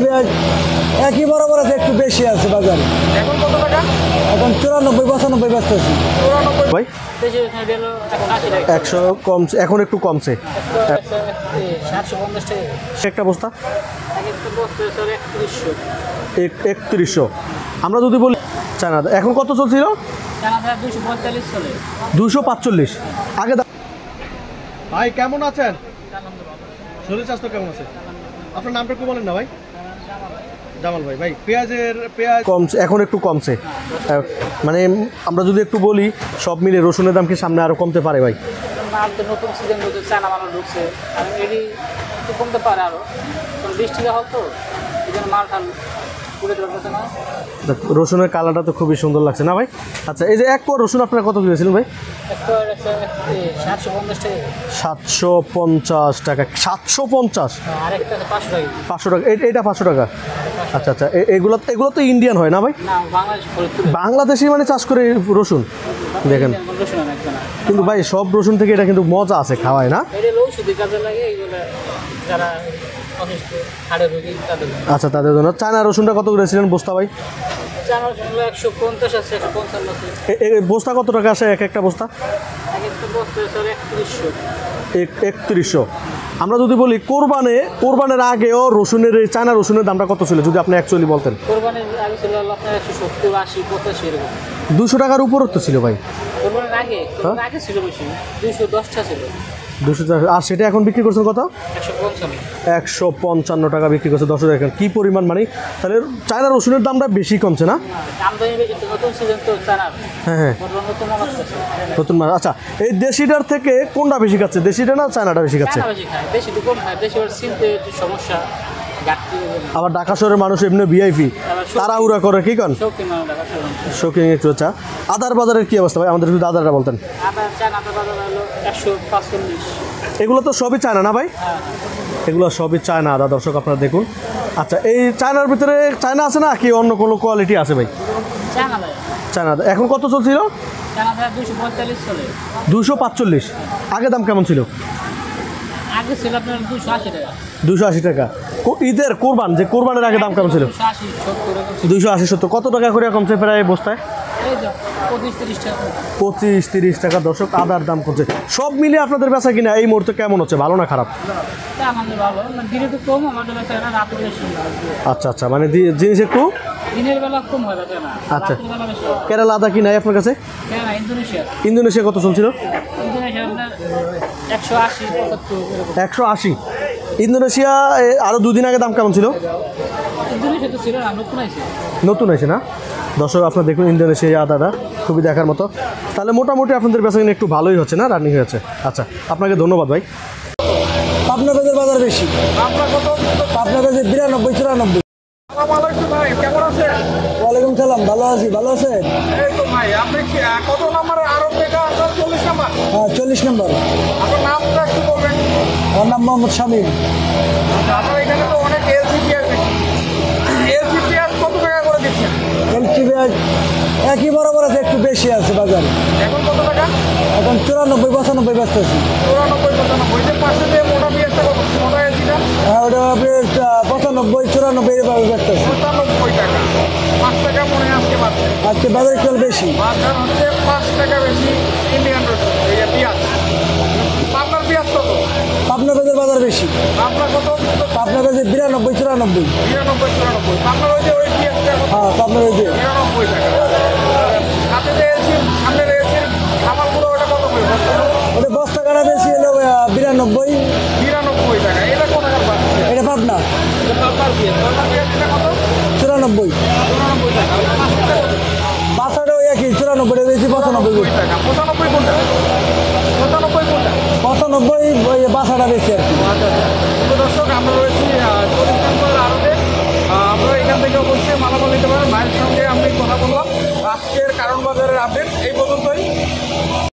পেঁয়াজ একই বরাবর আছে, একটু বেশি আছে বাজারে। এখন কত টাকা? এখন 94 95 ব্যস্ত আছি। 94 ভাই 100 কমছে, এখন একটু কমছে। একটা বস্তা 3100। আমরা যদি বলি চায়না এখন কত চলছিল? 245 আগে। ভাই কেমন আছেন? শরীর স্বাস্থ্য কেমন আছে? আপনার নামটা একটু বলেন না ভাই। জামাল ভাই। ভাই পেঁয়াজ কমছে, এখন একটু কমছে, মানে আমরা যদি একটু বলি সব মিলে রসুনের দাম কি সামনে আরো কমতে পারে ভাই? নতুন সিজন চায়না মাল ঢুকছে, এটি কমতে পারে আরো, বৃষ্টি হোক তো এই জন্য মাল ঠাল পুড়ে ধরতে না। রসুনের কালারটা তো খুবই সুন্দর লাগছে না ভাই? আচ্ছা, এই যে এক কোয়া রসুন আপনারা কত দিয়েছিলেন ভাই? 750 টাকা। 750? 500 টাকা। এটা 500 টাকা। আচ্ছা আচ্ছা, এগুলো তো ইন্ডিয়ান হয় না ভাই? বাংলাদেশি মানে চাষ করে রসুন দেখেন। কিন্তু ভাই সব রসুন থেকে এটা কিন্তু মজা আছে খাওয়ায় না? আচ্ছা, তাদের জন্য। চায়না রসুনটা কত করেছিলেন বস্তা ভাই? বস্তা কত টাকা আসে এক একটা বস্তা? 3100। আমরা যদি বলি কোরবানের আগেও রসুনের এই চায়না রসুনের দামটা কত ছিল যদি আপনি অ্যাকচুয়ালি বলতেন? 200 টাকার উপরও তো ছিল ভাই। 200 টাকা। আর সেটা এখন বিক্রি করছেন কত? 155 টাকা বিক্রি করছে। 10 টাকা। কি পরিমাণ, মানে তাহলে চায়না রসুনের দামটা বেশি কমছে না? হ্যাঁ হ্যাঁ, নতুন মাছ। আচ্ছা, এই দেশিটার থেকে কোনটা বেশি খাচ্ছে, দেশিটা না চায়নাটা বেশি খাচ্ছে? আবার ঢাকা শহরের মানুষ এমনি ভিআইপি, তাড়াহুড়া করে, কি কন শৌখিন একটু। আচ্ছা, আদার বাজারের কি অবস্থা ভাই? আমাদের যদি আদারটা বলতেন। এগুলো তো সবই চায়না না ভাই? এগুলো সবই চায়না আদা, দর্শক আপনারা দেখুন। আচ্ছা, এই চায়নার ভিতরে চায়না আছে না কি অন্য কোনো কোয়ালিটি আছে ভাই? চায়না আদা এখন কত চলছিল? 245। আগে দাম কেমন ছিল? 280 টাকা। ঈদের কোরবানের আগে দাম কেমন ছিল? 280 70। কত টাকা করে কমছে প্রায় বস্তায়? 25-30 টাকা। দর্শক আদার দাম কমছে। সব মিলিয়ে আপনাদের বেচা কিনা এই মুহূর্তে কেমন হচ্ছে, ভালো না খারাপ? আচ্ছা আচ্ছা, মানে জিনিস একটু দিনের বেলা কম হয়। আচ্ছা, কেরালা আদা কি নাই আপনার কাছে? ইন্দোনেশিয়া কত চলছিল? 180। ইন্দোনেশিয়া আরো 2 দিন আগে দাম কেমন ছিল? নতুন আছে না? দর্শক আপনারা দেখুন ইন্দোনেশিয়া আদাটা খুবই দেখার মতো। তাহলে মোটামুটি আপনাদের বেচাকেনা একটু ভালোই হচ্ছে না, রানিং হয়েছে। আচ্ছা, আপনাকে ধন্যবাদ ভাই। পাবনা পেঁয়াজের বাজার বেশি। পাবনা পেঁয়াজের 92 94। ভাই কেমন আছেন? ওয়ালাইকুম সালাম, ভালো আছি। ভালো আছেন? এই তো ভাই, আপনি কত নম্বরে আরব থেকে আপনার 40 নম্বর? হ্যাঁ, 40 নম্বর। আপনার নামটা একটু বলবেন। আমার নাম মোহাম্মদ শামীম। আপনার এখানে তো অনেক এলসি পেঁয়াজ দেখি। এলসি পেঁয়াজ কত টাকা করে দিচ্ছেন? এলসি পেঁয়াজ একই বরাবর আছে, একটু বেশি আছে বাজারে। এখন কত টাকা? এখন 94 95 ব্যস্ত আছি। 94 95। যে পাশে যে মোটা পেঁয়াজটা কত? মোটা এলসিটা? হ্যাঁ, ওটা আপনি 95 94 এভাবে ব্যস্ত আছি। 95 টাকা। 5 টাকা মনে হয় আজকে বাড়ছে। আজকে বাজার একটু বেশি। বাজার হচ্ছে 5 টাকা বেশি ইন্ডিয়ান রসুন, এই যে পেঁয়াজ। আপনার পেঁয়াজ কত? পাবনা পেঁয়াজের বাজার বেশি। আপনার কত? পাবনা পেঁয়াজের 92 94। 93 94। আপনার ওই যে ওই পেঁয়াজটা কত? হ্যাঁ, পাবনার ওই যে 93 টাকা। হাতে যে এলসি, সামনে এলসি খাবারগুলো ওটা কত করে? ওটা বস্তা কাটা বেশি হলো 92 93 টাকা। এটা কোন টাকার বাড়ছে? এটা পাবনা। আপনার পেঁয়াজ এটা কত? 94 94 টাকা। বাসাটা ওই একই 94 বেশি 95 টাকা। 95 কোনটা? 95 কোনটা? 95 ওই বাসাটা বেশি আর কি। তো দর্শক, আমরা রয়েছি 40 নম্বর আড়তে। আপনারা এখান থেকে অবশ্যই মালামাল নিতে পারেন। ভাইয়ের সঙ্গে আমি কথা বললাম। আজকের কারণ বাজারের আপডেট এই পর্যন্তই।